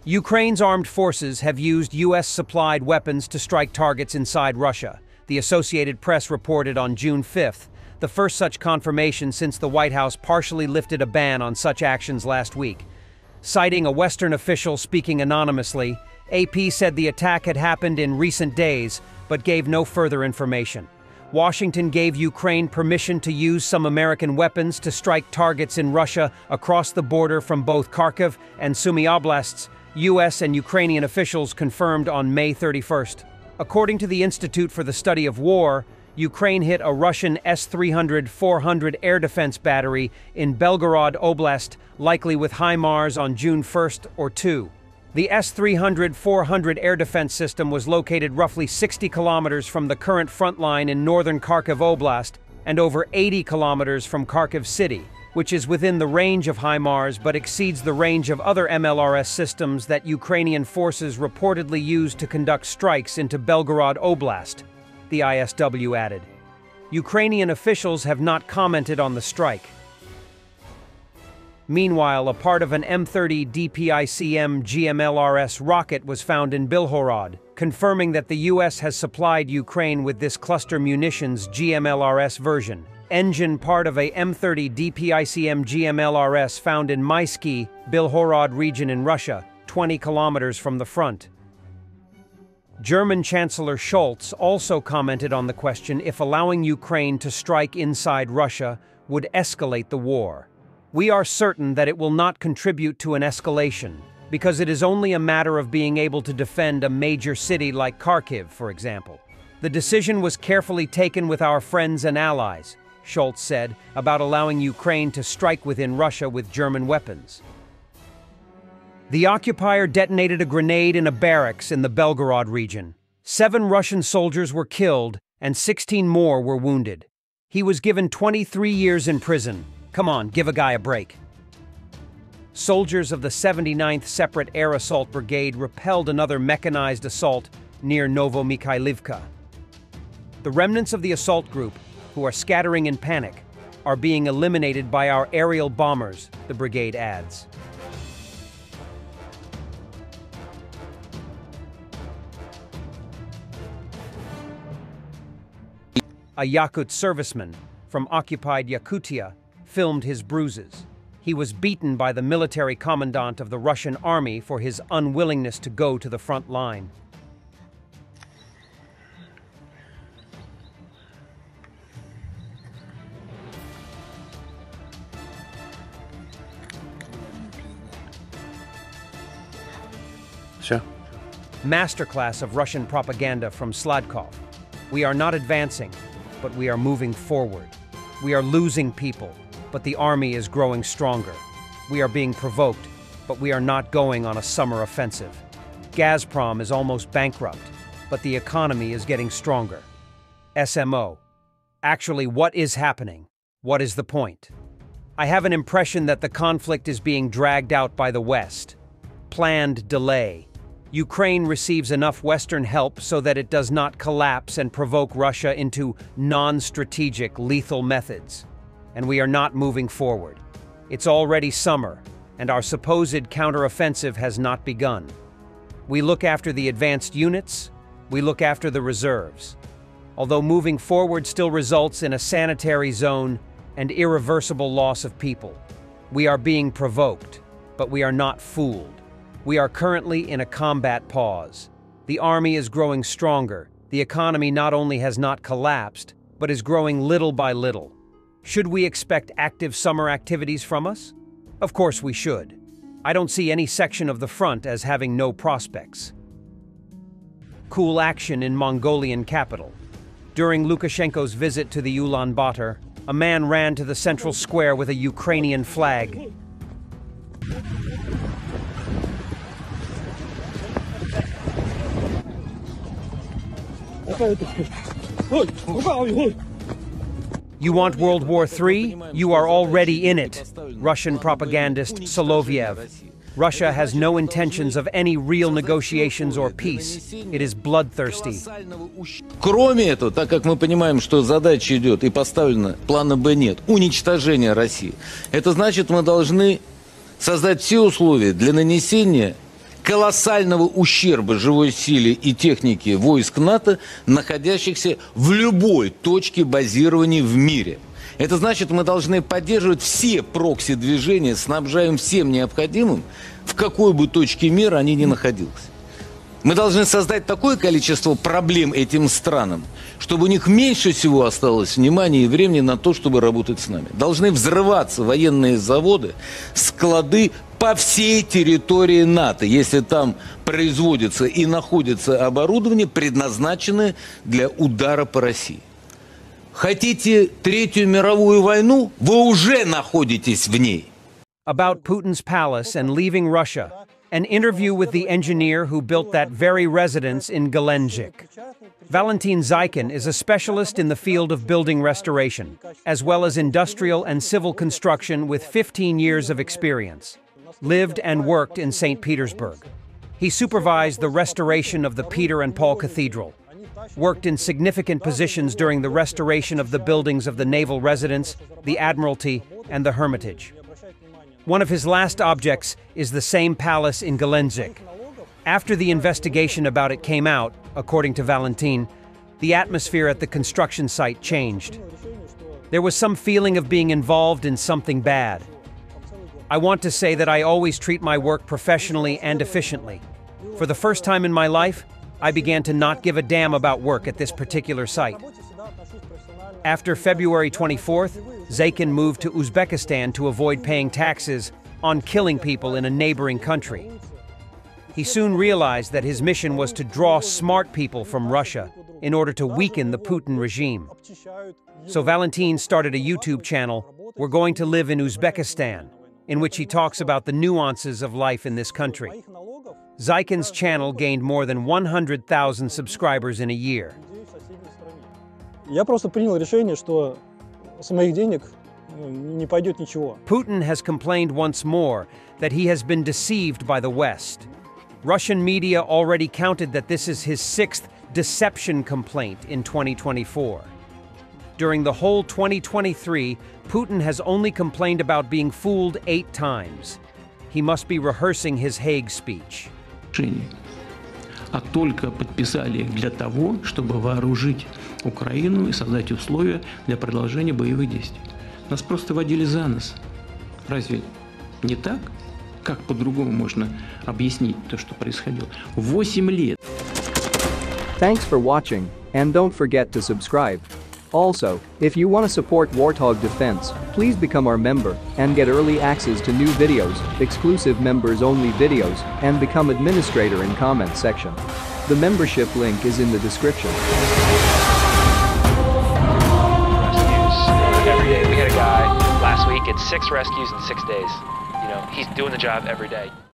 Ukraine's armed forces have used U.S.-supplied weapons to strike targets inside Russia, the Associated Press reported on June 5th, the first such confirmation since the White House partially lifted a ban on such actions last week. Citing a Western official speaking anonymously, AP said the attack had happened in recent days, but gave no further information. Washington gave Ukraine permission to use some American weapons to strike targets in Russia across the border from both Kharkiv and Sumy oblasts, U.S. and Ukrainian officials confirmed on May 31st. According to the Institute for the Study of War, Ukraine hit a Russian S-300-400 air defense battery in Belgorod Oblast, likely with HIMARS on June 1st or 2. The S-300-400 air defense system was located roughly 60 kilometers from the current front line in northern Kharkiv Oblast and over 80 kilometers from Kharkiv City, which is within the range of HIMARS but exceeds the range of other MLRS systems that Ukrainian forces reportedly used to conduct strikes into Belgorod Oblast, the ISW added. Ukrainian officials have not commented on the strike. Meanwhile, a part of an M30 DPICM GMLRS rocket was found in Belgorod, confirming that the U.S. has supplied Ukraine with this cluster munitions GMLRS version. Engine part of a M30 DPICM GMLRS found in Maisky, Belgorod region in Russia, 20 kilometers from the front. German Chancellor Scholz also commented on the question if allowing Ukraine to strike inside Russia would escalate the war. We are certain that it will not contribute to an escalation, because it is only a matter of being able to defend a major city like Kharkiv, for example. The decision was carefully taken with our friends and allies, Scholz said, about allowing Ukraine to strike within Russia with German weapons. The occupier detonated a grenade in a barracks in the Belgorod region. 7 Russian soldiers were killed and 16 more were wounded. He was given 23 years in prison. Come on, give a guy a break. Soldiers of the 79th Separate Air Assault Brigade repelled another mechanized assault near Novomikhailivka. The remnants of the assault group, who are scattering in panic, are being eliminated by our aerial bombers, the brigade adds. A Yakut serviceman from occupied Yakutia filmed his bruises. He was beaten by the military commandant of the Russian army for his unwillingness to go to the front line. Sure. Masterclass of Russian propaganda from Sladkov. We are not advancing, but we are moving forward. We are losing people, but the army is growing stronger. We are being provoked, but we are not going on a summer offensive. Gazprom is almost bankrupt, but the economy is getting stronger. SMO. Actually, what is happening? What is the point? I have an impression that the conflict is being dragged out by the West. Planned delay. Ukraine receives enough Western help so that it does not collapse and provoke Russia into non-strategic, lethal methods. And we are not moving forward. It's already summer, and our supposed counteroffensive has not begun. We look after the advanced units, we look after the reserves. Although moving forward still results in a sanitary zone and irreversible loss of people. We are being provoked, but we are not fooled. We are currently in a combat pause. The army is growing stronger. The economy not only has not collapsed, but is growing little by little. Should we expect active summer activities from us? Of course we should. I don't see any section of the front as having no prospects. Cool action in Mongolian capital. During Lukashenko's visit to the Ulaanbaatar, a man ran to the central square with a Ukrainian flag. You want World War III? You are already in it, Russian propagandist Soloviev. Russia has no intentions of any real negotiations or peace. It is bloodthirsty. Кроме этого, так как мы понимаем, что задача идет и поставлена, плана Б нет, уничтожение России, это значит, мы должны создать все условия для нанесения колоссального ущерба живой силе и технике войск НАТО, находящихся в любой точке базирования в мире. Это значит, мы должны поддерживать все прокси-движения, снабжая им всем необходимым, в какой бы точке мира они ни находились. Мы должны создать такое количество проблем этим странам, чтобы у них меньше всего осталось внимания и времени на то, чтобы работать с нами. Должны взрываться военные заводы, склады по всей территории НАТО, если там производится и находится оборудование, предназначенное для удара по России. Хотите Третью мировую войну? Вы уже находитесь в ней. About Putin's palace and leaving Russia. An interview with the engineer who built that very residence in Gelendzhik. Valentin Zaykin is a specialist in the field of building restoration, as well as industrial and civil construction with 15 years of experience. Lived and worked in St. Petersburg. He supervised the restoration of the Peter and Paul Cathedral, worked in significant positions during the restoration of the buildings of the Naval Residence, the Admiralty, and the Hermitage. One of his last objects is the same palace in Gelendzhik. After the investigation about it came out, according to Valentin, the atmosphere at the construction site changed. There was some feeling of being involved in something bad. I want to say that I always treat my work professionally and efficiently. For the first time in my life, I began to not give a damn about work at this particular site. After February 24th, Zaykin moved to Uzbekistan to avoid paying taxes on killing people in a neighboring country. He soon realized that his mission was to draw smart people from Russia in order to weaken the Putin regime. So Valentin started a YouTube channel, We're Going to Live in Uzbekistan, in which he talks about the nuances of life in this country. Zaykin's channel gained more than 100,000 subscribers in a year. Я просто принял решение, что с моих денег не пойдет ничего. Putin has complained once more that he has been deceived by the West. Russian media already counted that this is his 6th deception complaint in 2024. During the whole 2023, Putin has only complained about being fooled 8 times. He must be rehearsing his Hague speech. А только подписали их для того, чтобы вооружить Украину и создать условия для продолжения боевых действий. Нас просто водили за нос. Разве не так? Как по-другому можно объяснить то, что происходило? 8 лет. Thanks for watching, and don't forget to subscribe. Also, if you want to support Warthog Defense, please become our member and get early access to new videos, exclusive members-only videos, and become administrator in comment section. The membership link is in the description. Every day. We had a guy last week, it's 6 rescues in 6 days. You know, he's doing the job every day.